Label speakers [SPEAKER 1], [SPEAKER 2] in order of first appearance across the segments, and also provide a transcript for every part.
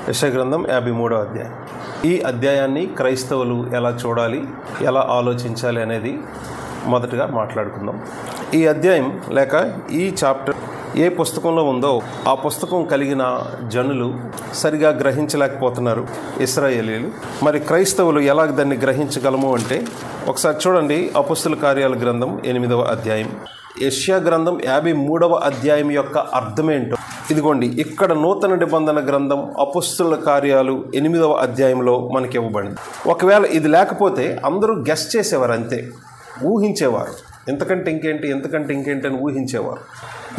[SPEAKER 1] యెషయా గ్రంథం 53వ అధ్యాయం. ఈ అధ్యాయాన్ని క్రైస్తవులు ఎలా చూడాలి, ఎలా ఆలోచించాలి అనేది మొదటగా మాట్లాడుకుందాం. ఈ అధ్యాయం లేక ఈ చాప్టర్ ఏ పుస్తకంలో ఉందో ఆ పుస్తకం కలిగిన జనులు సరిగా గ్రహించలేకపోతున్నారు, ఇశ్రాయేలీలు. మరి క్రైస్తవులు ఎలా దాన్ని గ్రహించగలము అంటే ఒకసారి చూడండి, అపొస్తలుల కార్యాల గ్రంథం 8వ అధ్యాయం, యెషయా గ్రంథం 53వ అధ్యాయం యొక్క అర్థమేంటో ఇదిగోండి. ఇక్కడ నూతన నిబంధన గ్రంథం అపొస్తలుల కార్యాలు 8వ అధ్యాయంలో మనకి ఇవ్వబడింది. ఒకవేళ ఇది లేకపోతే అందరూ గెస్ చేసేవారు, అంతే, ఊహించేవారు. ఎంతకంటే ఇంకేంటి అని ఊహించేవారు.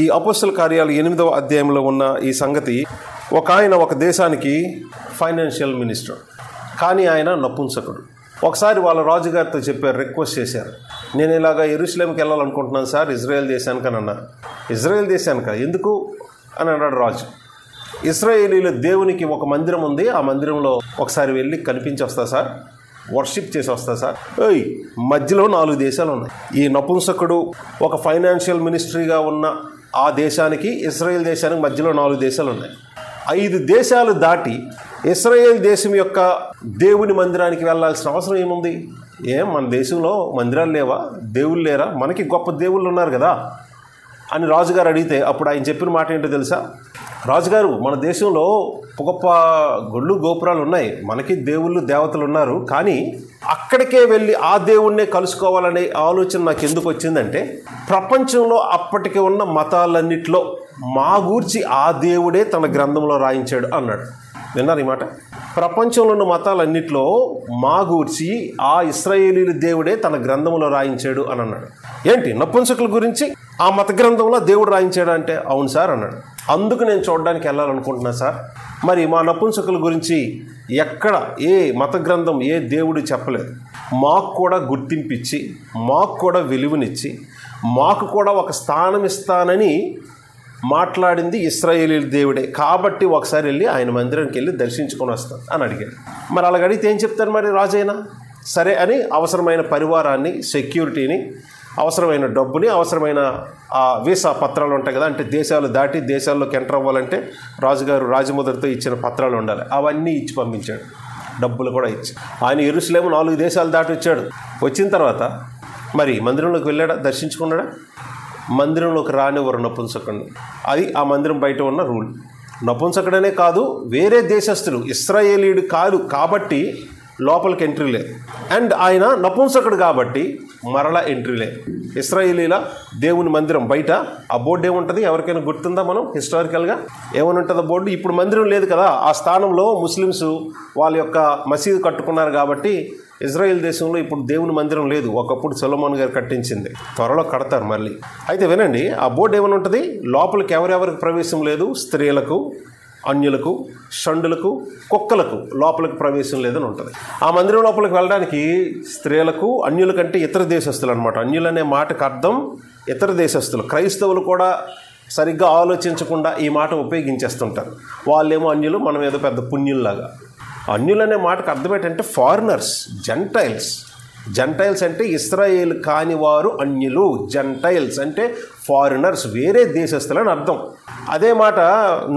[SPEAKER 1] ఈ అపొస్తలుల కార్యాలు 8వ అధ్యాయంలో ఉన్న ఈ సంగతి, ఒక ఆయన ఒక దేశానికి ఫైనాన్షియల్ మినిస్టర్, కానీ ఆయన నపుంసకుడు. ఒకసారి వాళ్ళ రాజుగారితో చెప్పారు, రిక్వెస్ట్ చేశారు, నేను ఇలాగా యెరూషలేంకి వెళ్ళాలనుకుంటున్నాను సార్, ఇజ్రాయెల్ దేశానికి అని అన్నారు. ఇజ్రాయెల్ దేశానికా, ఎందుకు అని అన్నాడు రాజు. ఇశ్రాయేలీల దేవునికి ఒక మందిరం ఉంది, ఆ మందిరంలో ఒకసారి వెళ్ళి కనిపించి వస్తా సార్, వర్షిప్ చేసి వస్తా సార్. మధ్యలో 4 దేశాలు ఉన్నాయి. ఈ నపుంసకుడు ఒక ఫైనాన్షియల్ మినిస్ట్రీగా ఉన్న ఆ దేశానికి, ఇశ్రాయేల్ దేశానికి మధ్యలో 4 దేశాలు ఉన్నాయి. 5 దేశాలు దాటి ఇశ్రాయేల్ దేశం యొక్క దేవుని మందిరానికి వెళ్ళాల్సిన అవసరం ఏముంది? మన దేశంలో మందిరాలు లేవా, దేవుళ్ళు లేరా, మనకి గొప్ప దేవుళ్ళు ఉన్నారు కదా అని రాజుగారు అడిగితే అప్పుడు ఆయన చెప్పిన మాట ఏంటో తెలుసా? రాజుగారు, మన దేశంలో గొప్ప గుళ్ళు గోపురాలు ఉన్నాయి, మనకి దేవుళ్ళు దేవతలు ఉన్నారు, కానీ అక్కడికే వెళ్ళి ఆ దేవుణ్ణే కలుసుకోవాలనే ఆలోచన నాకు ఎందుకు వచ్చిందంటే, ప్రపంచంలో అప్పటికి ఉన్న మతాలన్నిటిలో మా గూర్చి ఆ దేవుడే తన గ్రంథంలో రాయించాడు అన్నాడు. విన్నారు ఈ మాట? ప్రపంచంలో ఉన్న మతాలన్నిటిలో మా గూర్చి ఆ ఇశ్రాయేలీల దేవుడే తన గ్రంథంలో రాయించాడు అని అన్నాడు. ఏంటి, నపుంసకుల గురించి ఆ మత గ్రంథంలో దేవుడు రాయించాడు అంటే, అవును సార్ అన్నాడు. అందుకు నేను చూడడానికి వెళ్ళాలనుకుంటున్నా సార్. మరి మా నపుంసకుల గురించి ఎక్కడ ఏ మత గ్రంథం, ఏ దేవుడు చెప్పలేదు. మాకు కూడా గుర్తింపిచ్చి, మాకు కూడా విలువనిచ్చి, మాకు కూడా ఒక స్థానం ఇస్తానని మాట్లాడింది ఇశ్రాయేలీల దేవుడే. కాబట్టి ఒకసారి వెళ్ళి ఆయన మందిరానికి వెళ్ళి దర్శించుకొని వస్తాను అని అడిగాడు. మరి అలాగ అడిగితే ఏం చెప్తారు మరి రాజైనా? సరే అని అవసరమైన పరివారాన్ని, సెక్యూరిటీని, అవసరమైన డబ్బుని, అవసరమైన వీసా పత్రాలు ఉంటాయి కదా, అంటే దేశాలు దాటి దేశాల్లోకి ఎంటర్ అవ్వాలంటే రాజుగారు రాజముద్రతో ఇచ్చిన పత్రాలు ఉండాలి, అవన్నీ ఇచ్చి పంపించాడు, డబ్బులు కూడా ఇచ్చి. ఆయన యెరూషలేము 4 దేశాలు దాటి వచ్చాడు. వచ్చిన తర్వాత మరి మందిరంలోకి వెళ్ళాడా, దర్శించుకున్నాడా? మందిరంలోకి రానివ్వరు నపుంసకుడిని. అది ఆ మందిరం బయట ఉన్న రూల్. నపుంసకుడనే కాదు, వేరే దేశస్తులు, ఇశ్రాయేలీయుడు కాదు కాబట్టి లోపలికి ఎంట్రీ లేదు. అండ్ ఆయన నపుంసకుడు కాబట్టి మరలా ఎంట్రీ లేదు. ఇశ్రాయేలీల దేవుని మందిరం బయట ఆ బోర్డు ఏముంటుంది, ఎవరికైనా గుర్తుందా? మనం హిస్టారికల్గా ఏమని ఉంటుంది బోర్డు? ఇప్పుడు మందిరం లేదు కదా, ఆ స్థానంలో ముస్లిమ్స్ వాళ్ళ యొక్క మసీదు కట్టుకున్నారు కాబట్టి ఇజ్రాయెల్ దేశంలో ఇప్పుడు దేవుని మందిరం లేదు. ఒకప్పుడు సొలొమోన్ గారు కట్టించింది, త్వరలో కడతారు మళ్ళీ. అయితే వినండి, ఆ బోర్డు ఏమని ఉంటుంది? లోపలికి ఎవరెవరికి ప్రవేశం లేదు, స్త్రీలకు, అన్యులకు, షండులకు, కుక్కలకు లోపలికి ప్రవేశం లేదని ఉంటుంది. ఆ మందిరం లోపలికి వెళ్ళడానికి స్త్రీలకు, అన్యులకంటే ఇతర దేశస్తులు అనమాట. అన్యులు అనే మాటకు అర్థం ఇతర దేశస్తులు. క్రైస్తవులు కూడా సరిగ్గా ఆలోచించకుండా ఈ మాట ఉపయోగించేస్తుంటారు. వాళ్ళేమో అన్యులు, మనం ఏదో పెద్ద పుణ్యుల్లాగా. అన్యులు అనే మాటకు అర్థం ఏంటంటే ఫారినర్స్, జెంటైల్స్. జెంటైల్స్ అంటే ఇశ్రాయేల్ కాని వారు అన్యులు, జెంటైల్స్ అంటే ఫారినర్స్, వేరే దేశస్తులు అని అర్థం. అదే మాట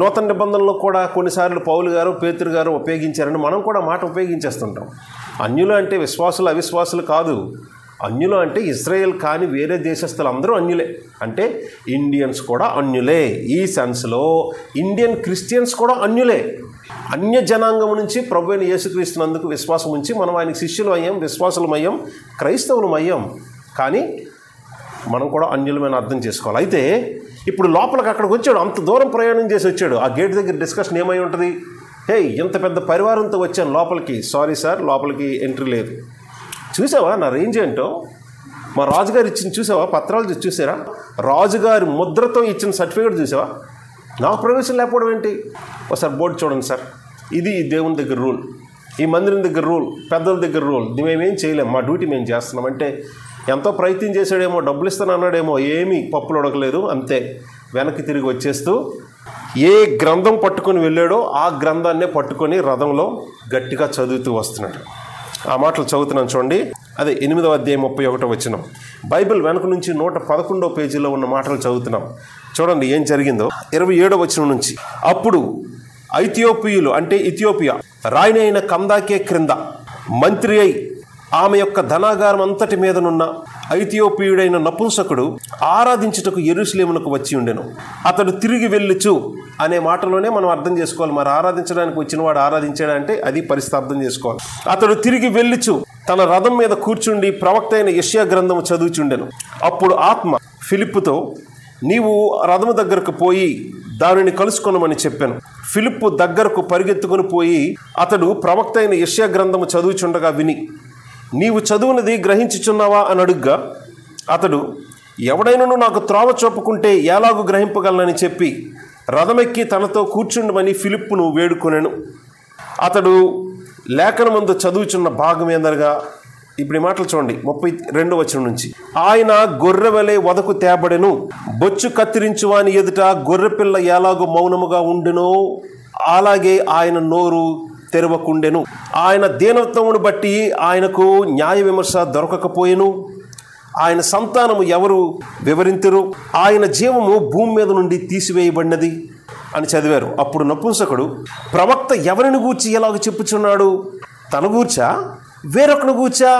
[SPEAKER 1] నూతన నిబంధనలో కూడా కొన్నిసార్లు పౌలు గారు, పేతురు గారు ఉపయోగించారని మనం కూడా మాట ఉపయోగించేస్తుంటాం. అన్యులు అంటే విశ్వాసులు, అవిశ్వాసులు కాదు. అన్యులు అంటే ఇజ్రాయేల్ కాని వేరే దేశస్తులు అందరూ అన్యులే. అంటే ఇండియన్స్ కూడా అన్యులే. ఈ సెన్స్లో ఇండియన్ క్రిస్టియన్స్ కూడా అన్యులే. అన్య జనాంగం నుంచి ప్రభువైన యేసుక్రీస్తునందుకు విశ్వాసం ఉంచి మనం ఆయనకి శిష్యులు అయ్యాం, విశ్వాసులం అయ్యాం, క్రైస్తవులం అయ్యాం. కానీ మనం కూడా అన్యులమైన అర్థం చేసుకోవాలి. అయితే ఇప్పుడు లోపలికి అక్కడికి వచ్చాడు, అంత దూరం ప్రయాణం చేసి వచ్చాడు. ఆ గేట్ దగ్గర డిస్కషన్ ఏమై ఉంటుంది? ఇంత పెద్ద పరివారంతో వచ్చాను లోపలికి, సారీ సార్ లోపలికి ఎంట్రీ లేదు. చూసావా నా రేంజ్ ఏంటో? మా రాజుగారు ఇచ్చిన చూసావా పత్రాలు చూసారా? రాజుగారి ముద్రతో ఇచ్చిన సర్టిఫికేట్ చూసావా? నాకు ప్రవేశం లేకపోవడం ఏంటి? ఒకసారి బోర్డు చూడండి సార్, ఇది దేవుని దగ్గర రూల్, ఈ మందిరం దగ్గర రూల్, పెద్దల దగ్గర రూల్, మేమేం చేయలేము, మా డ్యూటీ మేము చేస్తున్నాం అంటే ఎంతో ప్రయత్నం చేశాడేమో, డబ్బులు ఇస్తాను అన్నాడేమో, ఏమీ పప్పులు ఉడకలేదు, అంతే వెనక్కి తిరిగి వచ్చేస్తూ ఏ గ్రంథం పట్టుకొని వెళ్ళాడో ఆ గ్రంథాన్నే పట్టుకొని రథంలో గట్టిగా చదువుతూ వస్తున్నాడు. ఆ మాటలు చదువుతున్నాను చూడండి. అదే 8వ అధ్యాయం 31వ వచనం. బైబిల్ వెనక నుంచి 111వ పేజీలో ఉన్న మాటలు చదువుతున్నాం. చూడండి ఏం జరిగిందో. 27వ వచనం నుంచి, అప్పుడు ఐథియోపియులు అంటే ఇథియోపియా రాణి అయిన కందాకే క్రింద మంత్రి అయి ఆమె యొక్క ధనాగారం అంతటి మీదనున్న ఐథియోపియుడైన నపుంసకుడు ఆరాధించుటకు యెరూషలేమునకు వచ్చి ఉండెను. అతడు తిరిగి వెళ్ళుచు అనే మాటలోనే మనం అర్థం చేసుకోవాలి. మరి ఆరాధించడానికి వచ్చిన వాడు ఆరాధించాడంటే అది పరిస్థితి అర్థం చేసుకోవాలి. అతడు తిరిగి వెళ్ళుచు తన రథం మీద కూర్చుండి ప్రవక్త అయిన యెషయా గ్రంథము చదువుచుండెను. అప్పుడు ఆత్మ ఫిలిప్పుతో, నీవు రథము దగ్గరకు పోయి దానిని కలుసుకొనమని చెప్పాను. ఫిలిప్పు దగ్గరకు పరిగెత్తుకొని పోయి అతడు ప్రవక్త అయిన యెషయా గ్రంథము చదువుచుండగా విని, నీవు చదువునది గ్రహించుచున్నావా అని అడుగ్గా అతడు, ఎవడైనను నాకు త్రోవ చూపుకుంటే ఎలాగూ గ్రహింపగలనని చెప్పి రథమెక్కి తనతో కూర్చుండమని ఫిలిప్పును వేడుకొనెను. అతడు లేఖనమందు చదువుచున్న భాగమేందనగా, ఇప్పుడు ఈ మాటలు చూడండి 32వ వచనం నుంచి, ఆయన గొర్రె వలె వదకు తేబడెను, బొచ్చు కత్తిరించు వాని ఎదుట గొర్రెపిల్ల ఎలాగో మౌనముగా ఉండునో అలాగే ఆయన నోరు తెరవకుండెను. ఆయన దీనత్వమును బట్టి ఆయనకు న్యాయ విమర్శ దొరకకపోయెను. ఆయన సంతానము ఎవరు వివరింతురు? ఆయన జీవము భూమి మీద నుండి తీసివేయబడినది అని చదివారు. అప్పుడు నపుంసకుడు, ప్రవక్త ఎవరిని గూర్చి ఎలాగ చెప్పుచున్నాడు? తన గూర్చా వేరొకను గూర్చా?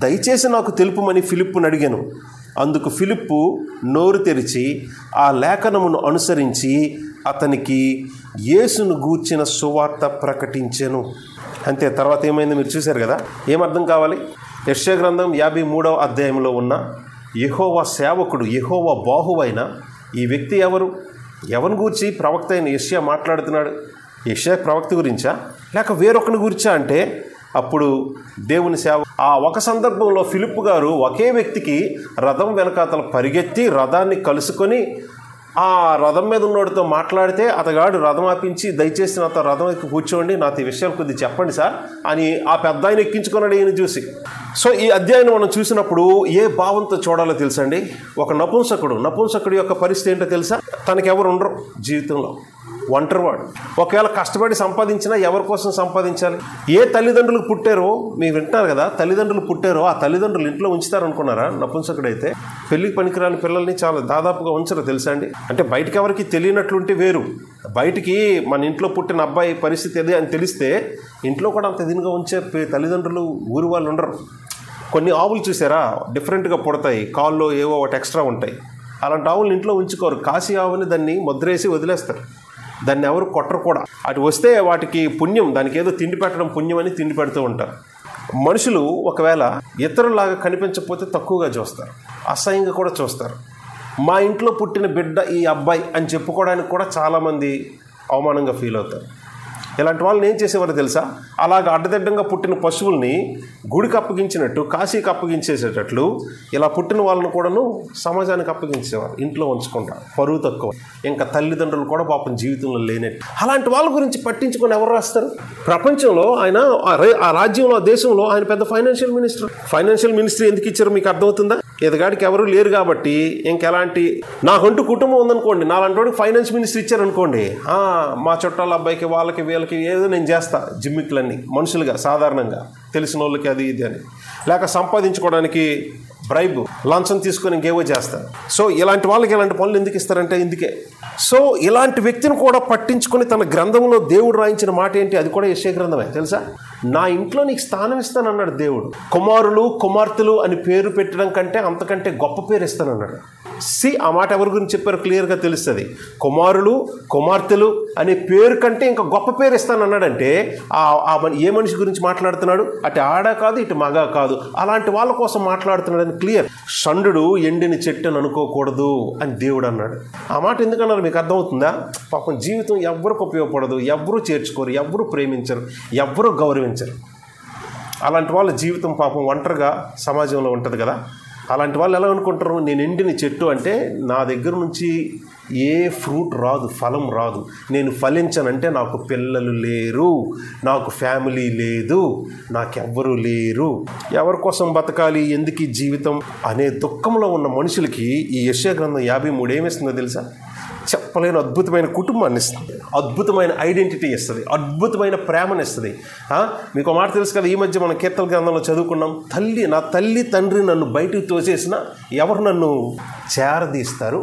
[SPEAKER 1] దయచేసి నాకు తెలుపుమని ఫిలిప్పును అడిగాను. అందుకు ఫిలిప్పు నోరు తెరిచి ఆ లేఖనమును అనుసరించి అతనికి యేసును గూర్చిన సువార్త ప్రకటించెను. అంతే. తర్వాత ఏమైంది మీరు చూశారు కదా. ఏమర్థం కావాలి? యెషయా గ్రంథం 53వ అధ్యాయంలో ఉన్న యెహోవా సేవకుడు, యెహోవా బాహువైన ఈ వ్యక్తి ఎవరు? ఎవరిని గూర్చి ప్రవక్త అయిన యెషయా మాట్లాడుతున్నాడు? యెషయా ప్రవక్త గురించా లేక వేరొకని గురించా అంటే అప్పుడు దేవుని సేవ. ఆ ఒక సందర్భంలో ఫిలిప్పు గారు ఒకే వ్యక్తికి రథం వెనకాతల పరిగెత్తి రథాన్ని కలుసుకొని ఆ రథం మీద ఉన్నోడితో మాట్లాడితే అతగాడు రథం ఆపించి, దయచేసి నాతో రథం ఎక్కి కూర్చోండి, నాతో ఈ విషయాలు కొద్దిగా చెప్పండి సార్ అని ఆ పెద్ద ఆయన ఎక్కించుకున్నాడు ఈయన చూసి. సో ఈ అధ్యాయం మనం చూసినప్పుడు ఏ భావంతో చూడాలో తెలుసండి. ఒక నపుంసకుడు యొక్క పరిస్థితి ఏంటో తెలుసా? తనకెవరు ఉండరు జీవితంలో, ఒంటరివాడు. ఒకవేళ కష్టపడి సంపాదించినా ఎవరి కోసం సంపాదించాలి? ఏ తల్లిదండ్రులకు పుట్టారో మీరు వింటారు కదా, తల్లిదండ్రులు పుట్టారో ఆ తల్లిదండ్రులు ఇంట్లో ఉంచుతారనుకున్నారా? నపుంసకుడైతే పెళ్లికి పనికిరాని పిల్లల్ని చాలా దాదాపుగా ఉంచరు తెలుసా అండి. అంటే బయటకి ఎవరికి తెలియనట్లుంటే వేరు, బయటికి మన ఇంట్లో పుట్టిన అబ్బాయి పరిస్థితి అది అని తెలిస్తే ఇంట్లో కూడా అంత దీనిగా ఉంచే తల్లిదండ్రులు ఊరి వాళ్ళు ఉండరు. కొన్ని ఆవులు చూసారా డిఫరెంట్గా పుడతాయి, కాల్లో ఏవో ఒకటి ఎక్స్ట్రా ఉంటాయి. అలాంటి ఆవులను ఇంట్లో ఉంచుకోరు. కాశీ ఆవుని దాన్ని ముద్రేసి వదిలేస్తారు, దాన్ని ఎవరు కొట్టరు కూడా. అటు వస్తే వాటికి పుణ్యం, దానికి ఏదో తిండి పెట్టడం పుణ్యం అని తిండి పెడుతూ ఉంటారు. మనుషులు ఒకవేళ ఇతరులాగా కనిపించకపోతే తక్కువగా చూస్తారు, అసహ్యంగా కూడా చూస్తారు. మా ఇంట్లో పుట్టిన బిడ్డ ఈ అబ్బాయి అని చెప్పుకోవడానికి కూడా చాలామంది అవమానంగా ఫీల్ అవుతారు. ఇలాంటి వాళ్ళని ఏం చేసేవారు తెలుసా? అలాగ అడ్డదిడ్డంగా పుట్టిన పశువుల్ని గుడికి అప్పగించినట్టు, కాశీకి అప్పగించేసేటట్లు ఇలా పుట్టిన వాళ్ళను కూడాను సమాజానికి అప్పగించేవారు, ఇంట్లో ఉంచుకుంటారు. పరువు తక్కువ. ఇంకా తల్లిదండ్రులు కూడా పాపం జీవితంలో లేనట్టు. అలాంటి వాళ్ళ గురించి పట్టించుకొని ఎవరు రాస్తారు? ప్రపంచంలో ఆయన ఆ రాజ్యంలో, ఆ దేశంలో ఆయన పెద్ద ఫైనాన్షియల్ మినిస్ట్రీ ఎందుకు ఇచ్చారో మీకు అర్థమవుతుందా? ఎదగాడికి ఎవరు లేరు కాబట్టి ఇంకెలాంటి, నాకంటూ కుటుంబం ఉందనుకోండి, నాలాంటి వాడికి ఫైనాన్స్ మినిస్టర్ ఇచ్చారనుకోండి, మా చుట్టాల అబ్బాయికి వాళ్ళకి వీళ్ళకి ఏదో నేను చేస్తా జిమ్మిక్లన్నీ మనుషులుగా సాధారణంగా తెలిసిన వాళ్ళకి అది ఇది అని, లేక సంపాదించుకోవడానికి బ్రైబ్ లంచం తీసుకొని ఇంకేవో చేస్తారు. సో ఇలాంటి వాళ్ళకి ఇలాంటి పనులు ఎందుకు ఇస్తారంటే ఇందుకే. సో ఇలాంటి వ్యక్తిని కూడా పట్టించుకొని తన గ్రంథంలో దేవుడు రాయించిన మాట ఏంటి? అది కూడా యెషయా గ్రంథమే తెలుసా? నా ఇంట్లో నీకు స్థానం ఇస్తానన్నాడు దేవుడు. కుమారులు కుమార్తెలు అని పేరు పెట్టడం కంటే అంతకంటే గొప్ప పేరు ఇస్తానన్నాడు. ఆ మాట ఎవరి గురించి చెప్పారు క్లియర్గా తెలుస్తుంది. కుమారులు కుమార్తెలు అనే పేరు కంటే ఇంకా గొప్ప పేరు ఇస్తానన్నాడంటే ఏ మనిషి గురించి మాట్లాడుతున్నాడు? అటు ఆడ కాదు ఇటు మగ కాదు, అలాంటి వాళ్ళ కోసం మాట్లాడుతున్నాడని క్లియర్. షండు ఎండిన చెట్టు అని అనుకోకూడదు అని దేవుడు అన్నాడు. ఆ మాట ఎందుకన్నారు మీకు అర్థమవుతుందా? పాపం జీవితం ఎవ్వరికి ఉపయోగపడదు, ఎవ్వరూ చేర్చుకోరు, ఎవ్వరూ ప్రేమించరు, ఎవ్వరూ గౌరవించరు. అలాంటి వాళ్ళ జీవితం పాపం ఒంటరిగా సమాజంలో ఉంటుంది కదా. అలాంటి వాళ్ళు ఎలా అనుకుంటారు? నేను ఎండిన చెట్టు అంటే నా దగ్గర నుంచి ఏ ఫ్రూట్ రాదు, ఫలం రాదు, నేను ఫలించనంటే నాకు పిల్లలు లేరు, నాకు ఫ్యామిలీ లేదు, నాకెవ్వరూ లేరు, ఎవరి కోసం బతకాలి, ఎందుకు ఈ జీవితం అనే దుఃఖంలో ఉన్న మనుషులకి ఈ యెషయా గ్రంథం 53 ఏమిస్తుందో తెలుసా? చెప్పలేని అద్భుతమైన కుటుంబాన్ని ఇస్తుంది, అద్భుతమైన ఐడెంటిటీ ఇస్తుంది, అద్భుతమైన ప్రేమను ఇస్తుంది. మీకు మాట తెలుసు కదా, ఈ మధ్య మనం కీర్తన గ్రంథంలో చదువుకున్నాం, నా తల్లి తండ్రి నన్ను బయటికి తోసేసినా ఎవరు నన్ను చేరదీస్తారు,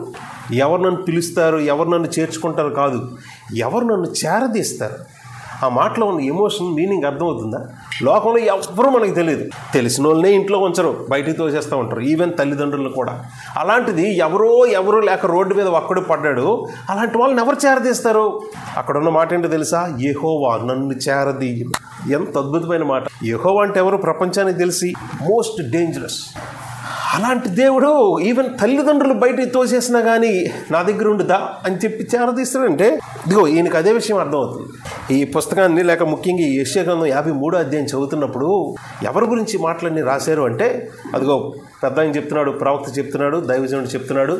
[SPEAKER 1] ఎవరు నన్ను పిలుస్తారు, ఎవరు నన్ను చేర్చుకుంటారు కాదు, ఎవరు నన్ను చేరదీస్తారు. ఆ మాటలో ఉన్న ఎమోషన్ మీనింగ్ అర్థమవుతుందా? లోకంలో ఎవరు మనకి తెలియదు, తెలిసిన వాళ్ళనే ఇంట్లో ఉంచరు, బయటికి తోసేస్తూ ఉంటారు, ఈవెన్ తల్లిదండ్రులు కూడా. అలాంటిది ఎవరు లేక రోడ్డు మీద ఒక్కడు పడ్డాడు, అలాంటి వాళ్ళని ఎవరు చేరదీస్తారు? అక్కడ ఉన్న మాట ఏంటో తెలుసా? యెహోవా నన్ను చేరదీయు. ఎంత అద్భుతమైన మాట. యెహోవా అంటే ఎవరు? ప్రపంచానికి తెలిసి మోస్ట్ డేంజరస్. అలాంటి దేవుడు ఈవెన్ తల్లిదండ్రులు బయటికి తోసేసినా కానీ నా దగ్గర ఉండుదా అని చెప్పి చేరదీస్తాడంటే, ఇదిగో ఈయనకి అదే విషయం అర్థమవుతుంది. ఈ పుస్తకాన్ని లేక ముఖ్యంగా ఈ యెషయా గ్రంథం 53వ అధ్యాయం చదువుతున్నప్పుడు ఎవరి గురించి మాటలన్నీ రాశారు అంటే, అదిగో పెద్ద ఆయన చెప్తున్నాడు, ప్రవక్త చెప్తున్నాడు, దైవజనుడు చెప్తున్నాడు,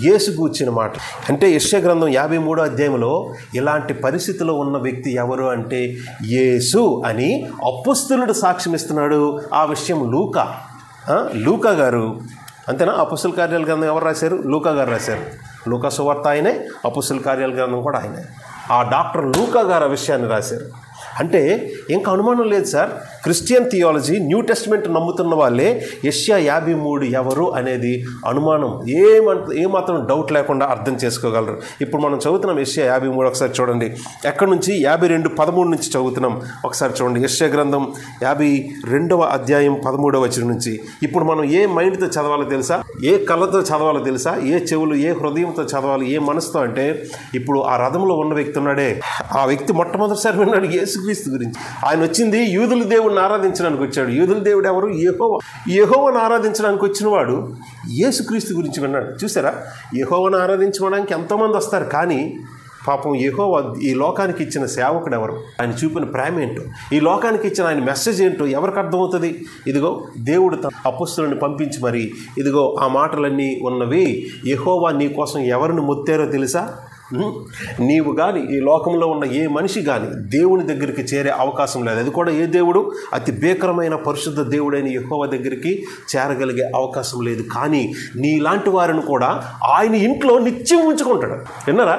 [SPEAKER 1] యేసు గూర్చిన మాట. అంటే యెషయా గ్రంథం 53వ అధ్యాయంలో ఇలాంటి పరిస్థితిలో ఉన్న వ్యక్తి ఎవరు అంటే యేసు అని అపొస్తలుడు సాక్ష్యం ఇస్తున్నాడు. ఆ విషయం లూకా గారు, అంతేనా? అపొస్తల కార్యాల గ్రంథం ఎవరు రాశారు? లూకా గారు రాశారు. లూకా సువార్త ఆయనే, అపొస్తల కార్యాల గ్రంథం కూడా ఆయనే. ఆ డాక్టర్ లూకా గారు ఆ విషయాన్ని రాశారు. అంటే ఇంకా అనుమానం లేదు sir, christian theology, new testament నమ్ముతున్న వాళ్ళే యెషయా 53 ఎవరు అనేది అనుమానం ఏమాత్రం డౌట్ లేకుండా అర్థం చేసుకోగలరు. ఇప్పుడు మనం చదువుతున్నాం యెషయా 53, ఒకసారి చూడండి. ఎక్కడి నుంచి? 52:13 నుంచి చదువుతున్నాం. ఒకసారి చూడండి, యెషయా గ్రంథం 52వ అధ్యాయం 13వ వచనం నుంచి. ఇప్పుడు మనం ఏ మైండ్తో చదవాలో తెలుసా? ఏ కళ్ళతో చదవాలో తెలుసా? ఏ చెవులు, ఏ హృదయంతో చదవాలి, ఏ మనసుతో అంటే, ఇప్పుడు ఆ రథంలో ఉన్న వ్యక్తి ఉన్నాడే, ఆ వ్యక్తి మొట్టమొదటిసారి విన్నాడు యేసుక్రీస్తు గురించి. ఆయన వచ్చింది యూదుల దేవుడిని ఆరాధించడానికి వచ్చాడు. యూదుల దేవుడు ఎవరు? యెహోవాను ఆరాధించడానికి వచ్చిన వాడు యేసుక్రీస్తు గురించి విన్నాడు. చూసారా, యెహోవాను ఆరాధించడానికి ఎంతోమంది వస్తారు, కానీ పాపం యెహోవా ఈ లోకానికి ఇచ్చిన సేవకుడు ఎవరు, ఆయన చూపిన ప్రేమ ఏంటో, ఈ లోకానికి ఇచ్చిన ఆయన మెసేజ్ ఏంటో ఎవరికి అర్థమవుతుంది? ఇదిగో దేవుడు తన అపొస్తలుని పంపించి మరి ఇదిగో ఆ మాటలన్నీ ఉన్నవి. యెహోవా నీ కోసం ఎవరిని మొత్తారో తెలుసా? నీవు కానీ ఈ లోకంలో ఉన్న ఏ మనిషి కానీ దేవుని దగ్గరికి చేరే అవకాశం లేదు. అది కూడా ఏ దేవుడు? అతి భీకరమైన పరిశుద్ధ దేవుడైన యెహోవా దగ్గరికి చేరగలిగే అవకాశం లేదు. కానీ నీలాంటి వారిని కూడా ఆయన ఇంట్లో నిత్యం ఉంచుకుంటాడు. విన్నారా?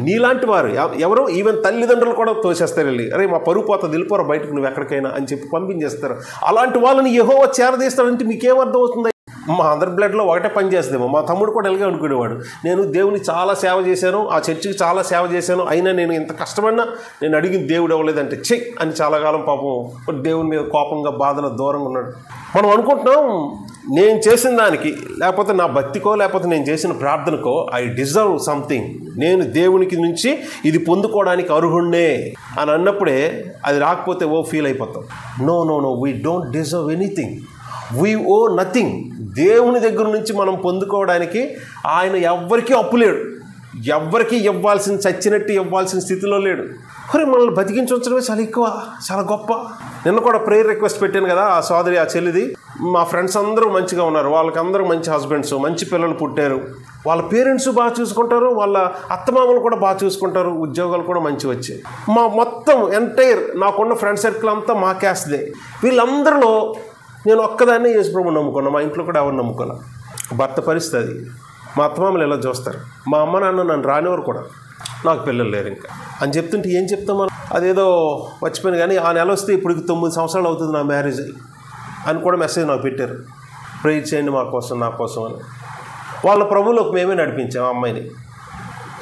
[SPEAKER 1] నీలాంటి వారు ఎవరో ఈవెన్ తల్లిదండ్రులు కూడా తోసేస్తారు, వెళ్ళి అరే మా పరుగు పోత వెళ్ళిపోరా బయటకు నువ్వు ఎక్కడికైనా అని చెప్పి పంపించేస్తారు. అలాంటి వాళ్ళని యెహోవా చేరదీస్తాడంటే మీకేమర్థం అవుతుంది? మా అందరి బ్లడ్లో ఒకటే పని చేస్తుందేమో. మా తమ్ముడు కూడా ఎలాగే అనుకునేవాడు, నేను దేవుని చాలా సేవ చేశాను, ఆ చర్చికి చాలా సేవ చేశాను, అయినా నేను ఇంత కష్టమన్నా నేను అడిగిన దేవుడు ఇవ్వలేదంటే చెక్ అని చాలా కాలం పాపం దేవుని మీద కోపంగా బాధలో దూరంగా ఉన్నాడు. మనం అనుకుంటున్నాం నేను చేసిన దానికి, లేకపోతే నా భక్తికో, లేకపోతే నేను చేసిన ప్రార్థనకో ఐ డిజర్వ్ సంథింగ్, నేను దేవునికి నుంచి ఇది పొందుకోవడానికి అర్హుణ్ణే అని అన్నప్పుడే అది రాకపోతే ఫీల్ అయిపోతాం. No no no, we don't deserve anything, we owe nothing. దేవుని దగ్గర నుంచి మనం పొందుకోవడానికి ఆయన ఎవ్వరికీ అప్పు లేడు, ఎవ్వరికీ ఇవ్వాల్సిన, చచ్చినట్టు ఇవ్వాల్సిన స్థితిలో లేడు. మరి మనల్ని బతికించవచ్చడమే చాలా ఎక్కువ, చాలా గొప్ప. నిన్న కూడా ప్రేయర్ రిక్వెస్ట్ పెట్టాను కదా, ఆ సోదరి, ఆ చెల్లిది. మా ఫ్రెండ్స్ అందరూ మంచిగా ఉన్నారు, వాళ్ళకి అందరూ మంచి హస్బెండ్స్, మంచి పిల్లలు పుట్టారు, వాళ్ళ పేరెంట్స్ బాగా చూసుకుంటారు, వాళ్ళ అత్తమామలు కూడా బాగా చూసుకుంటారు, ఉద్యోగాలు కూడా మంచి వచ్చాయి. మా మొత్తం ఎంటైర్ నాకున్న ఫ్రెండ్ సర్కిల్ అంతా మా క్యాస్ట్దే. వీళ్ళందరిలో నేను ఒక్కదాన్నే యేసు ప్రభువుని నమ్ముకున్నా, మా ఇంట్లో కూడా ఎవరు నమ్ముకోలే. భర్త పరిస్థితి అది. మా అత్తమామలు ఎలా చూస్తారు, మా అమ్మ నాన్న నన్ను రానివారు కూడా, నాకు పిల్లలు లేరు ఇంకా అని చెప్తుంటే ఏం చెప్తాం మనం? అదేదో వచ్చిపోయింది. కానీ ఆ నెల వస్తే ఇప్పుడు 9 సంవత్సరాలు అవుతుంది నా మ్యారేజ్ అని కూడా మెసేజ్ నాకు పెట్టారు, ప్రేయర్ చేయండి మా కోసం, నా కోసం అని. వాళ్ళ ప్రభువులోకి మేమే నడిపించాం. ఆ అమ్మాయిని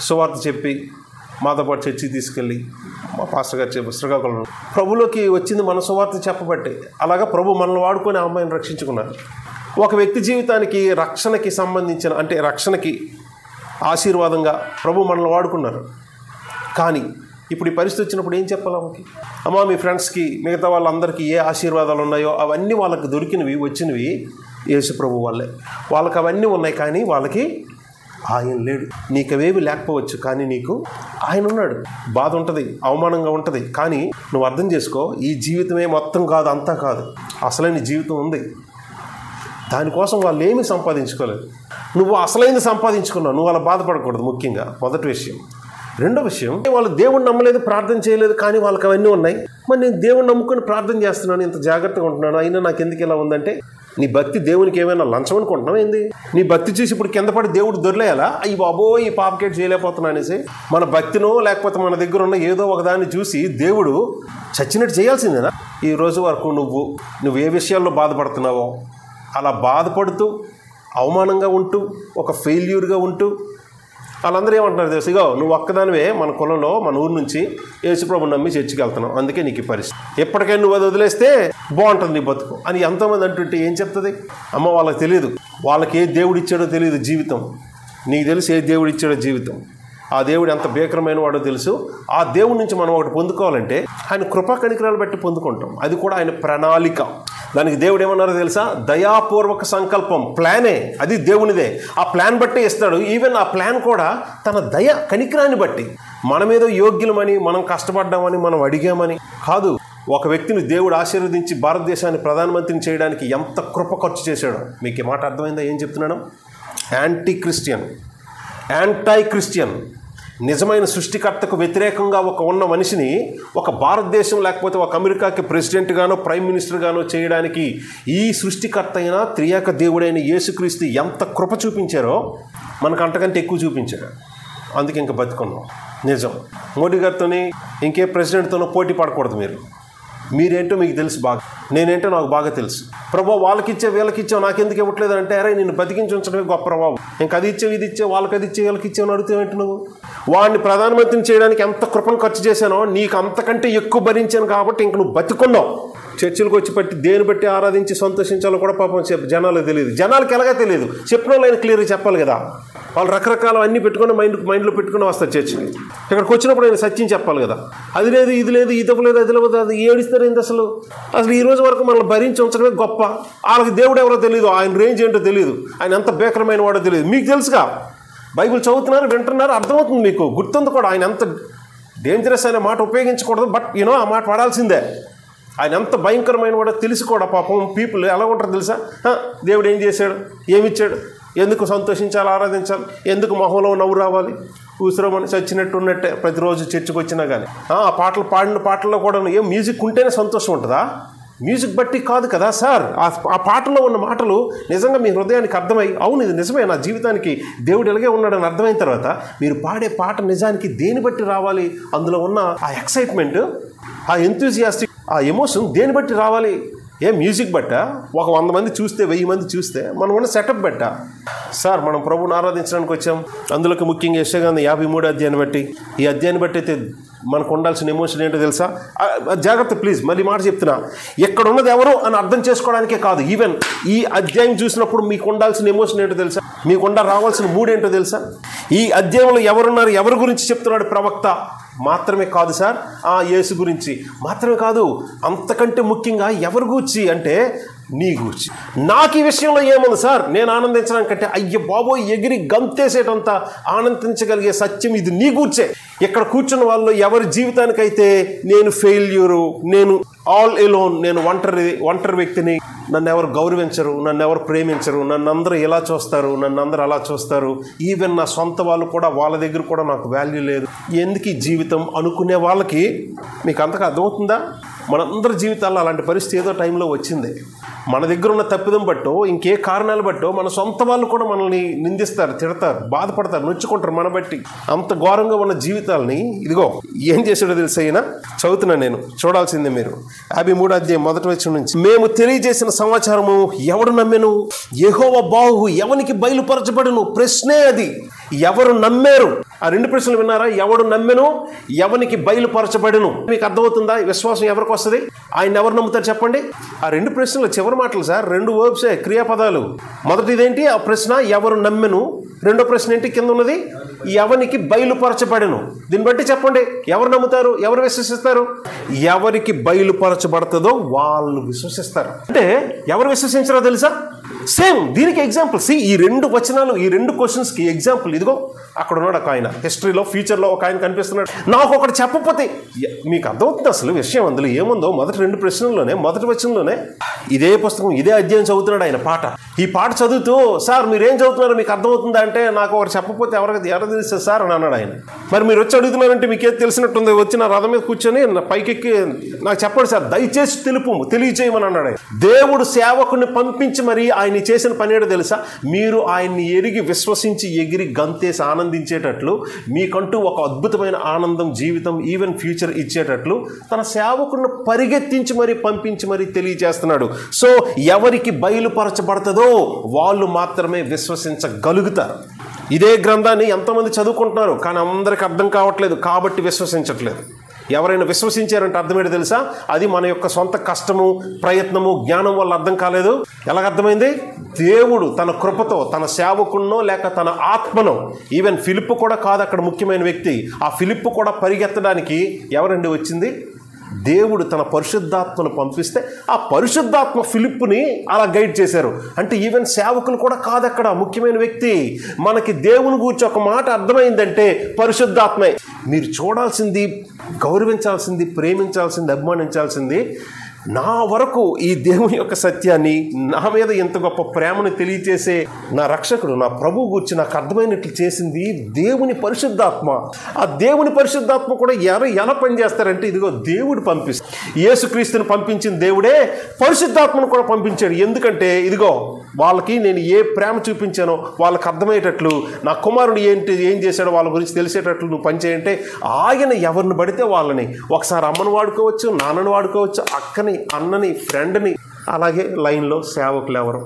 [SPEAKER 1] సువార్త చెప్పి మాతో పాటు చర్చికి తీసుకెళ్ళి, మా పాస్టర్ గారు చెప్పి శ్రీకాకుళం ప్రభులోకి వచ్చింది మన సువార్త చెప్పబట్టే. అలాగా ప్రభు మనల్ని వాడుకొని ఆ అమ్మాయిని రక్షించుకున్నారు. ఒక వ్యక్తి జీవితానికి రక్షణకి సంబంధించిన, అంటే రక్షణకి ఆశీర్వాదంగా ప్రభు మనల్ని వాడుకున్నారు. కానీ ఇప్పుడు ఈ పరిస్థితి వచ్చినప్పుడు ఏం చెప్పాలి ఆమెకి? అమ్మ, మీ ఫ్రెండ్స్కి, మిగతా వాళ్ళందరికీ ఏ ఆశీర్వాదాలు ఉన్నాయో అవన్నీ వాళ్ళకి దొరికినవి, వచ్చినవి యేసు ప్రభు వాళ్ళే. వాళ్ళకి అవన్నీ ఉన్నాయి, కానీ వాళ్ళకి ఆయన లేడు. నీకు అవేవి లేకపోవచ్చు, కానీ నీకు ఆయన ఉన్నాడు. బాధ ఉంటుంది, అవమానంగా ఉంటుంది, కానీ నువ్వు అర్థం చేసుకో, ఈ జీవితమే మొత్తం కాదు, అంతా కాదు, అసలైన జీవితం ఉంది. దానికోసం వాళ్ళు ఏమీ సంపాదించుకోలేదు, నువ్వు అసలైంది సంపాదించుకున్నావు. నువ్వు అలా బాధపడకూడదు. ముఖ్యంగా మొదటి విషయం. రెండో విషయం, వాళ్ళు దేవుణ్ణి నమ్మలేదు, ప్రార్థన చేయలేదు, కానీ వాళ్ళకి అవన్నీ ఉన్నాయి. మరి నేను దేవుణ్ణి నమ్ముకొని ప్రార్థన చేస్తున్నాను, ఇంత జాగ్రత్తగా ఉంటున్నాను, అయినా నాకు ఎందుకు ఇలా ఉందంటే నీ భక్తి దేవునికి ఏమైనా లంచం అనుకుంటున్నావు ఏంది? నీ భక్తి చూసి ఇప్పుడు కింద పడి దేవుడు దొరిలేయాలా? అయ్యి బాబో ఈ పాపకేట్ చేయలేకపోతున్నా అనేసి మన భక్తినో లేకపోతే మన దగ్గర ఉన్న ఏదో ఒకదాన్ని చూసి దేవుడు చచ్చినట్టు చేయాల్సిందేనా? ఈ రోజు వరకు నువ్వు ఏ విషయాల్లో బాధపడుతున్నావో అలా బాధపడుతూ అవమానంగా ఉంటూ ఒక ఫెయిల్యూర్గా ఉంటూ వాళ్ళందరూ ఏమంటున్నారు తెలుసు, ఇగో నువ్వు ఒక్కదానివే మన కులంలో మన ఊరు నుంచి యేసుప్రభు నమ్మి చర్చికి వెళ్తున్నావు, అందుకే నీకు ఈ పరిస్థితి, ఎప్పటికైనా నువ్వు అది వదిలేస్తే బాగుంటుంది నీ బతుకు అని ఎంతోమంది అంటుంటే ఏం చెప్తుంది? అమ్మ వాళ్ళకి తెలియదు, వాళ్ళకి ఏ దేవుడు ఇచ్చాడో తెలియదు జీవితం. నీకు తెలుసు ఏ దేవుడు ఇచ్చాడో జీవితం. ఆ దేవుడు ఎంత భీకరమైన వాడో తెలుసు. ఆ దేవుడి నుంచి మనం ఒకటి పొందుకోవాలంటే ఆయన కృపా కనికరాలు బట్టి పొందుకుంటాం. అది కూడా ఆయన ప్రణాళిక. దానికి దేవుడు ఏమన్నారో తెలుసా? దయాపూర్వక సంకల్పం, ప్లానే, అది దేవునిదే. ఆ ప్లాన్ బట్టే ఇస్తాడు. ఈవెన్ ఆ ప్లాన్ కూడా తన దయ కనికరాన్ని బట్టి. మనమేదో యోగ్యులమని, మనం కష్టపడ్డామని, మనం అడిగామని కాదు. ఒక వ్యక్తిని దేవుడు ఆశీర్వదించి భారతదేశాన్ని ప్రధానమంత్రిని చేయడానికి ఎంత కృప ఖర్చు చేశాడో మీకు ఈ మాట అర్థమైందా? ఏం చెప్తున్నాను? యాంటీ క్రిస్టియన్ నిజమైన సృష్టికర్తకు వ్యతిరేకంగా ఉన్న మనిషిని ఒక భారతదేశం లేకపోతే ఒక అమెరికాకి ప్రెసిడెంట్ గానో ప్రైమ్ మినిస్టర్ గానో చేయడానికి ఈ సృష్టికర్త అయిన త్రియేక దేవుడైన యేసుక్రీస్తు ఎంత కృప చూపించారో మనకు అంతకంటే ఎక్కువ చూపించారు. అందుకే ఇంకా బతుకున్నాం. నిజం. మోడీ గారితోని ఇంకే ప్రెసిడెంట్తోనో పోటీ పడకూడదు. మీరేంటో మీకు తెలుసు బాగా, నేనేంటో నాకు బాగా తెలుసు. ప్రభావ వీళ్ళకిచ్చావు నాకెందుకు ఇవ్వట్లేదు అంటే, అరే నిన్ను బతికించి ఉంచడమే గొప్ప ప్రభావం. ఇంకా అది ఇచ్చావు ఇది ఇచ్చావు వాళ్ళకి అది ఇచ్చావు వీళ్ళకి ఇచ్చావు అని అడుగుతావేంటి నువ్వు? వాడిని ప్రధానమంత్రిని చేయడానికి ఎంత కృపను ఖర్చు చేశానో నీకు అంతకంటే ఎక్కువ భరించాను కాబట్టి ఇంక నువ్వు బతుకున్నావు. చర్చిలకు వచ్చి దేని బట్టి ఆరాధించి సంతోషించాలో కూడా పాపం జనాలకు తెలియదు. జనాలకు ఎలాగా తెలియదు? చెప్పిన వాళ్ళు ఆయన క్లియర్గా చెప్పాలి కదా. వాళ్ళు రకరకాల అన్నీ పెట్టుకుని మైండ్లో పెట్టుకుని వస్తారు చర్చికి. ఇక్కడికి వచ్చినప్పుడు ఆయన సత్యం చెప్పాలి కదా. అది లేదు ఇది లేదు ఇది లేదు అది లేదు, అది ఏడిస్తారు ఏంటి అసలు ఈ రోజు వరకు మనల్ని భరించి ఉంచడమే గొప్ప. వాళ్ళకి దేవుడు ఎవరో తెలియదు, ఆయన రేంజ్ ఏంటో తెలియదు, ఆయన ఎంత భీకరమైన వాడో తెలియదు. మీకు తెలుసుగా, బైబిల్ చదువుతున్నారు, వింటున్నారు, అర్థమవుతుంది మీకు, గుర్తుంది కూడా. ఆయన ఎంత డేంజరస్ అనే మాట ఉపయోగించకూడదు, బట్ ఆ మాట వాడాల్సిందే. ఆయన ఎంత భయంకరమైన వాడో తెలిసి కూడా పాపం పీపుల్ ఎలా ఉంటారు తెలుసా? దేవుడు ఏం చేశాడు, ఏమిచ్చాడు, ఎందుకు సంతోషించాలి, ఆరాధించాలి, ఎందుకు మొహంలో నవ్వు రావాలి, ఊసిరమని చచ్చినట్టు ఉన్నట్టే ప్రతిరోజు చర్చకు వచ్చినా కానీ. ఆ పాటలు పాడిన పాటల్లో కూడా ఏం మ్యూజిక్ ఉంటేనే సంతోషం ఉంటుందా? మ్యూజిక్ బట్టి కాదు కదా సార్. ఆ పాటలో ఉన్న మాటలు నిజంగా మీ హృదయానికి అర్థమై, అవును ఇది నిజమే, నా జీవితానికి దేవుడు ఎలాగే ఉన్నాడని అర్థమైన తర్వాత మీరు పాడే పాట నిజానికి దేని బట్టి రావాలి? అందులో ఉన్న ఆ ఎక్సైట్మెంట్, ఆ ఎంతూజియాస్టిక్, ఆ ఎమోషన్ దేని బట్టి రావాలి? మ్యూజిక్ బట్ట? ఒక 100 మంది చూస్తే 1000 మంది చూస్తే మనం ఉన్న సెటప్ బట్ట? సార్ మనం ప్రభువుని ఆరాధించడానికి వచ్చాం. అందులోకి ముఖ్యంగా యెషయా గ్రంథం 53వ అధ్యాయాన్ని బట్టి, ఈ అధ్యాయాన్ని బట్టి అయితే మనకు ఉండాల్సిన ఎమోషన్ ఏంటో తెలుసా? జాగ్రత్త ప్లీజ్, మళ్ళీ మాట చెప్తున్నా. ఎక్కడ ఉన్నది ఎవరు అని అర్థం చేసుకోవడానికే కాదు, ఈవెన్ ఈ అధ్యాయం చూసినప్పుడు మీకు ఉండాల్సిన ఎమోషన్ ఏంటో తెలుసా? మీకు రావాల్సిన మూడ్ ఏంటో తెలుసా? ఈ అధ్యాయంలో ఎవరున్నారు, ఎవరి గురించి చెప్తున్నాడు ప్రవక్త మాత్రమే కాదు సార్, యేసు గురించి మాత్రమే కాదు, అంతకంటే ముఖ్యంగా ఎవరి గురించి అంటే నీ గురించి. నాకు ఈ విషయంలో ఏముంది సార్ నేను ఆనందించడానికంటే, అయ్య బాబోయ్ ఎగిరి గంతేసేటంత ఆనందించగలిగే సత్యం ఇది నీ గురించే. ఇక్కడ కూర్చున్న వాళ్ళు ఎవరి జీవితానికైతే నేను ఫెయిల్యూరు, నేను ఆల్ ఎలోన్, నేను ఒంటరి వ్యక్తిని, నన్ను ఎవరు గౌరవించరు, నన్ను ఎవరు ప్రేమించరు, నన్ను అందరూ ఇలా చూస్తారు, నన్ను అందరూ అలా చూస్తారు, ఈవెన్ నా సొంత వాళ్ళు కూడా, వాళ్ళ దగ్గర కూడా నాకు వాల్యూ లేదు, ఎందుకు ఈ జీవితం అనుకునే వాళ్ళకి మీకు అంతగా అర్థమవుతుందా? మనందరి జీవితాల్లో అలాంటి పరిస్థితి ఏదో టైంలో వచ్చింది. మన దగ్గర ఉన్న తప్పిదం బట్టో ఇంకే కారణాలు బట్టో మన సొంత వాళ్ళు కూడా మనల్ని నిందిస్తారు, తిడతారు, బాధపడతారు, నొచ్చుకుంటారు మన బట్టి. అంత ఘోరంగా ఉన్న జీవితాలని ఇదిగో ఏం చేసాడో తెలుసు ఆయన? చదువుతున్నాను నేను, చూడాల్సిందే మీరు. 53వ అధ్యాయం 1వ వచనం నుంచి. మేము తెలియజేసిన సమాచారము ఎవడు నమ్మెను? యెహోవా బాహు ఎవనికి బయలుపరచబడును? ప్రశ్నే అది. ఎవరు నమ్మారు? ఆ 2 ప్రశ్నలు విన్నారా? ఎవడు నమ్మెను, ఎవనికి బయలుపరచబడును. మీకు అర్థమవుతుందా? విశ్వాసం ఎవరికి వస్తుంది? ఆయన ఎవరు నమ్ముతారు చెప్పండి? ఆ 2 ప్రశ్నలు చివరి మాటలు సార్, 2 వర్బ్సే, క్రియాపదాలు. మొదటిదేంటి? ఆ ప్రశ్న ఎవరు నమ్మెను. రెండో ప్రశ్న ఏంటి కింద ఉన్నది? ఎవనికి బయలుపరచబడను. దీన్ని బట్టి చెప్పండి ఎవరు నమ్ముతారు, ఎవరు విశ్వసిస్తారు? ఎవరికి బయలుపరచబడుతుందో వాళ్ళు విశ్వసిస్తారు. అంటే ఎవరు విశ్వసించారో తెలుసా? సేమ్ దీనికి ఎగ్జాంపుల్. ఈ 2 వచనాలు, ఈ 2 క్వశ్చన్స్కి ఎగ్జాంపుల్ ఇదిగో అక్కడ ఉన్నాడు ఒక ఆయన, హిస్టరీలో ఫ్యూచర్లో ఒక ఆయన కనిపిస్తున్నాడు. నాకు ఒకటి చెప్పకపోతే మీకు అర్థమవుతుంది అసలు విషయం అందులో ఏముందో. మొదటి 2 ప్రశ్నల్లోనే, మొదటి వచనంలోనే ఇదే పుస్తకం, ఇదే అధ్యాయం చదువుతున్నాడు ఆయన పాట. ఈ పాట చదువుతూ, సార్ మీరేం చదువుతున్నారో మీకు అర్థమవుతుందా అంటే, నాకు ఒకరు చెప్పకపోతే ఎవరికి తెలుస్తుంది సార్ అని అన్నాడు ఆయన. మరి మీరు వచ్చి అడుగుతున్నారంటే మీకేది తెలిసినట్టుంది, వచ్చి నా రథం మీద కూర్చొని పైకెక్కి నాకు చెప్పండి సార్, దయచేసి తెలియచేయమని అన్నాడు ఆయన. దేవుడు సేవకుని పంపించి మరి ఆయన చేసిన పని ఏంటో తెలుసా? మీరు ఆయన్ని ఎరిగి విశ్వసించి ఎగిరి గంతేసి ఆనందించేటట్లు, మీకంటూ ఒక అద్భుతమైన ఆనందం, జీవితం, ఈవెన్ ఫ్యూచర్ ఇచ్చేటట్లు తన సేవకుని పరిగెత్తించి మరి పంపించి మరి తెలియజేస్తున్నాడు. సో ఎవరికి బయలుపరచబడుతుందో వాళ్ళు మాత్రమే విశ్వసించగలుగుతారు. ఇదే గ్రంథాన్ని ఎంతోమంది చదువుకుంటున్నారు, కానీ అందరికి అర్థం కావట్లేదు, కాబట్టి విశ్వసించట్లేదు. ఎవరైనా విశ్వసించారంటే అర్థమేంటి తెలుసా? అది మన యొక్క సొంత కష్టము, ప్రయత్నము, జ్ఞానం వల్ల అర్థం కాలేదు. ఎలాగ అర్థమైంది? దేవుడు తన కృపతో తన సేవకున్నో లేక తన ఆత్మనో, ఈవెన్ ఫిలిప్పు కూడా కాదు అక్కడ ముఖ్యమైన వ్యక్తి, ఆ ఫిలిప్పు కూడా పరిగెత్తడానికి ఎవరండి వచ్చింది? దేవుడు తన పరిశుద్ధాత్మను పంపిస్తే ఆ పరిశుద్ధాత్మ ఫిలిప్పుని అలా గైడ్ చేశారు. అంటే ఈవెన్ సేవకులు కూడా కాదు అక్కడ ముఖ్యమైన వ్యక్తి. మనకి దేవుని గురించి ఒక మాట అర్థమైందంటే పరిశుద్ధాత్మే. మీరు చూడాల్సింది, గౌరవించాల్సింది, ప్రేమించాల్సింది, అభిమానించాల్సింది నా వరకు ఈ దేవుని యొక్క సత్యాన్ని, నా మీద ఎంత గొప్ప ప్రేమను తెలియచేసే నా రక్షకుడు, నా ప్రభువు గురించి నాకు అర్థమైనట్లు చేసింది దేవుని పరిశుద్ధాత్మ. ఆ దేవుని పరిశుద్ధాత్మ కూడా ఎలా పనిచేస్తారంటే, ఇదిగో దేవుడు పంపిస్తాడు. యేసుక్రీస్తుని పంపించిన దేవుడే పరిశుద్ధాత్మను కూడా పంపించాడు. ఎందుకంటే ఇదిగో వాళ్ళకి నేను ఏ ప్రేమ చూపించానో వాళ్ళకి అర్థమయ్యేటట్లు, నా కుమారుడు ఏం చేశాడో వాళ్ళ గురించి తెలిసేటట్లు నువ్వు పనిచేయంటే, ఆయన ఎవరిని పడితే వాళ్ళని, ఒకసారి అమ్మను వాడుకోవచ్చు, నాన్నని వాడుకోవచ్చు, అక్కని, అన్నని, ఫ్రెండ్ని, అలాగే లైన్లో సేవకులు ఎవరు.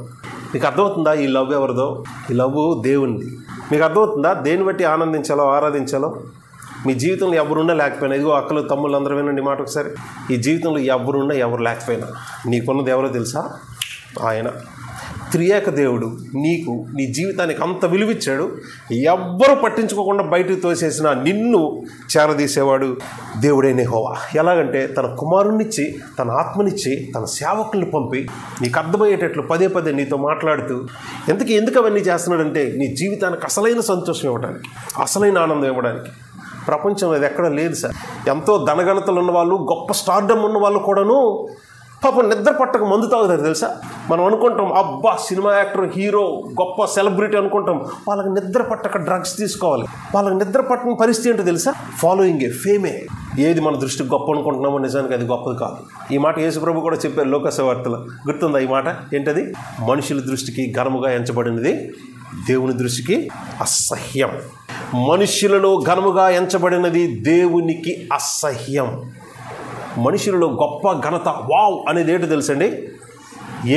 [SPEAKER 1] మీకు అర్థమవుతుందా ఈ లవ్ ఎవరిదో? ఈ లవ్ దేవునిది. మీకు అర్థమవుతుందా దేన్ని బట్టి ఆనందించాలో, ఆరాధించాలో? మీ జీవితంలో ఎవరున్నా లేకపోయినా, ఇదిగో అక్కలు, తమ్ముళ్ళు అందరూ వినండి మాట ఒకసారి. ఈ జీవితంలో ఎవరున్నా ఎవరు లేకపోయినా నీకున్నది ఎవరో తెలుసా? ఆయన త్రియేక దేవుడు నీకు, నీ జీవితానికి అంత విలువిచ్చాడు. ఎవ్వరూ పట్టించుకోకుండా బయటకు తోసేసిన నిన్ను చేరదీసేవాడు దేవుడైన యెహోవా. ఎలాగంటే తన కుమారునిచ్చి, తన ఆత్మనిచ్చి, తన సేవకుల్ని పంపి నీకు అర్థమయ్యేటట్లు పదే పదే నీతో మాట్లాడుతూ, ఎందుకు అవన్నీ చేస్తున్నాడంటే నీ జీవితానికి అసలైన సంతోషం ఇవ్వడానికి, అసలైన ఆనందం ఇవ్వడానికి. ప్రపంచంలో అది ఎక్కడ లేదు సార్. ఎంతో ధనఘనతలు ఉన్నవాళ్ళు, గొప్ప స్టార్డమ్ ఉన్న వాళ్ళు కూడాను పాపం నిద్ర పట్టక మందు తాగుతారు తెలుసా. మనం అనుకుంటాం అబ్బా సినిమా యాక్టర్, హీరో, గొప్ప సెలబ్రిటీ అనుకుంటాం. వాళ్ళకి నిద్ర పట్టక డ్రగ్స్ తీసుకోవాలి. వాళ్ళకి నిద్ర పట్టని పరిస్థితి ఏంటో తెలుసా? ఫాలోయింగే, ఫేమే. ఏది మన దృష్టికి గొప్ప అనుకుంటున్నామో నిజానికి అది గొప్పది కాదు. ఈ మాట యేసుప్రభు కూడా చెప్పారు లోకసువార్తలో. గుర్తుందా ఈ మాట? ఏంటది? మనుషుల దృష్టికి ఘనముగా ఎంచబడినది దేవుని దృష్టికి అసహ్యం. మనుషులలో ఘనముగా ఎంచబడినది దేవునికి అసహ్యం. మనుషులలో గొప్ప ఘనత, వావ్ అనేది ఏంటో తెలుసండి?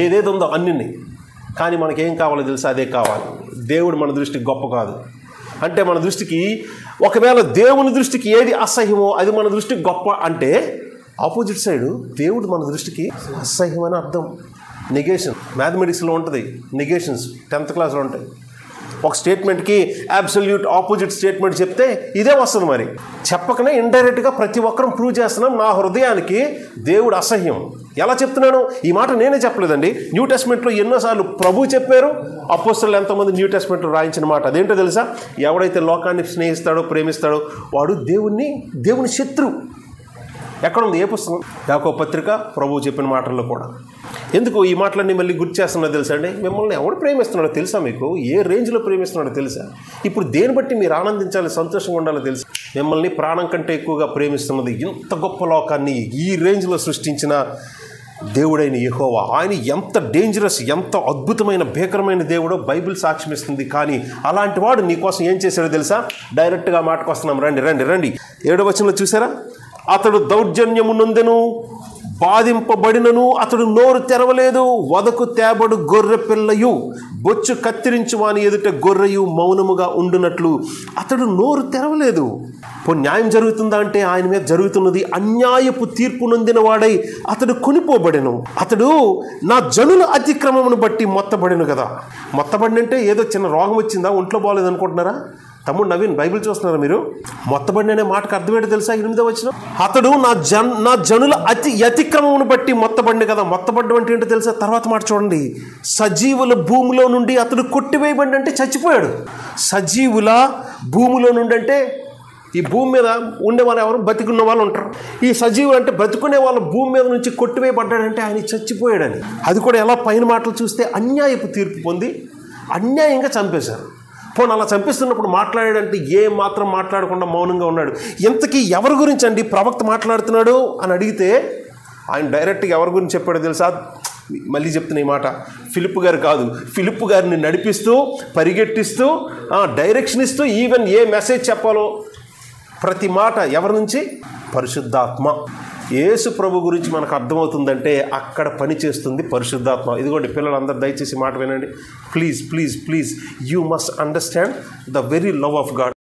[SPEAKER 1] ఏదేదో ఉందో అన్ని, కానీ మనకేం కావాలో తెలుసా? అదే కావాలి. దేవుడు మన దృష్టికి గొప్ప కాదు. అంటే మన దృష్టికి, ఒకవేళ దేవుని దృష్టికి ఏది అసహ్యమో అది మన దృష్టికి గొప్ప అంటే, ఆపోజిట్ సైడు దేవుడు మన దృష్టికి అసహ్యం అని అర్థం. నెగేషన్ మ్యాథమెటిక్స్లో ఉంటుంది, నెగేషన్స్ 10th క్లాస్లో ఉంటాయి. ఒక స్టేట్మెంట్కి అబ్సల్యూట్ ఆపోజిట్ స్టేట్మెంట్ చెప్తే ఇదే వస్తుంది. మరి చెప్పకనే ఇండైరెక్ట్గా ప్రతి ఒక్కరం ప్రూవ్ చేస్తున్నాం, నా హృదయానికి దేవుడు అసహ్యం. ఎలా చెప్తున్నాను? ఈ మాట నేనే చెప్పలేదండి. న్యూ టెస్ట్మెంట్లో ఎన్నోసార్లు ప్రభు చెప్పారు, అపోస్తలులు ఎంతోమంది న్యూ టెస్ట్మెంట్లో రాయించిన మాట. అదేంటో తెలుసా? ఎవడైతే లోకాన్ని స్నేహిస్తాడో, ప్రేమిస్తాడో వాడు దేవుని శత్రువు. ఎక్కడుంది? ఏ పుస్తకం? యాకోబు పత్రిక ప్రభువు చెప్పిన మాటల్లో కూడా. ఎందుకు ఈ మాటలన్నీ మళ్ళీ గుర్తు చేస్తున్నాడో తెలుసా అండి? మిమ్మల్ని ఎవడు ప్రేమిస్తున్నాడో తెలుసా? మీకు ఏ రేంజ్లో ప్రేమిస్తున్నాడో తెలుసా? ఇప్పుడు దేని బట్టి మీరు ఆనందించాలి, సంతోషంగా ఉండాలో తెలుసా? మిమ్మల్ని ప్రాణం కంటే ఎక్కువగా ప్రేమిస్తున్నది, ఇంత గొప్ప లోకాన్ని ఈ రేంజ్లో సృష్టించిన దేవుడైన యెహోవా. ఆయన ఎంత డేంజరస్, ఎంత అద్భుతమైన, భీకరమైన దేవుడో బైబిల్ సాక్ష్యమిస్తుంది. కానీ అలాంటి వాడు నీకోసం ఏం చేశాడో తెలుసా? డైరెక్ట్గా మాటకు వస్తున్నాం, రండి. 7వ వచనంలో చూసారా? అతడు దౌర్జన్యము నొందెను, బాధింపబడినను అతడు నోరు తెరవలేదు. వదకు తేబడు గొర్రె పిల్లయు, బొచ్చు కత్తిరించు వాని ఎదుట గొర్రెయు మౌనముగా ఉండునట్లు అతడు నోరు తెరవలేదు. న్యాయం జరుగుతుందా అంటే ఆయన మీద జరుగుతున్నది అన్యాయపు తీర్పు నొందిన వాడై అతడు కొనిపోబడెను. అతడు నా జనుల అతిక్రమమును బట్టి మొత్తబడెను కదా. మొత్తబడినంటే ఏదో చిన్న రోగం వచ్చిందా, ఒంట్లో బాగలేదు అనుకుంటున్నారా? తమ్ముడు నవీన్, బైబిల్ చూస్తున్నారా మీరు? మొత్తబడిన అనే మాటకు అర్థం ఏంటో తెలుసా? 8వ వచనం, అతడు నా జనుల అతిక్రమమును బట్టి మొత్తబడిన కదా. మొత్తబడ్డం అంటే ఏంటో తెలుసా? తర్వాత మాట చూడండి. సజీవుల భూమిలో నుండి అతడు కొట్టివేయబడి అంటే చచ్చిపోయాడు. సజీవుల భూమిలో నుండి అంటే ఈ భూమి మీద ఉండేవాళ్ళు ఎవరు? బతికున్న వాళ్ళు ఉంటారు. ఈ సజీవులు అంటే బతుకునే వాళ్ళు భూమి మీద నుంచి కొట్టివేయబడ్డాడంటే ఆయన చచ్చిపోయాడని. అది కూడా ఎలా పైన మాటలు చూస్తే అన్యాయపు తీర్పు పొంది అన్యాయంగా చంపేశారు. పోనీ అలా చంపిస్తున్నప్పుడు మాట్లాడాడంటే ఏ మాత్రం మాట్లాడకుండా మౌనంగా ఉన్నాడు. ఇంతకీ ఎవరి గురించి అండి ప్రవక్త మాట్లాడుతున్నాడు అని అడిగితే ఆయన డైరెక్ట్గా ఎవరి గురించి చెప్పాడో తెలుసా? మళ్ళీ చెప్తున్న ఈ మాట, ఫిలిప్ గారు కాదు, ఫిలిప్ గారిని నడిపిస్తూ పరిగెట్టిస్తూ డైరెక్షన్ ఇస్తూ ఈవెన్ ఏ మెసేజ్ చెప్పాలో ప్రతి మాట ఎవరి నుంచి? పరిశుద్ధాత్మ. యేసు ప్రభు గురించి మనకు అర్థమవుతుందంటే అక్కడ పని చేస్తుంది పరిశుద్ధాత్మ. ఇదిగోండి పిల్లలందరూ దయచేసి మాట వినండి. Please please please, you must understand the very love of God.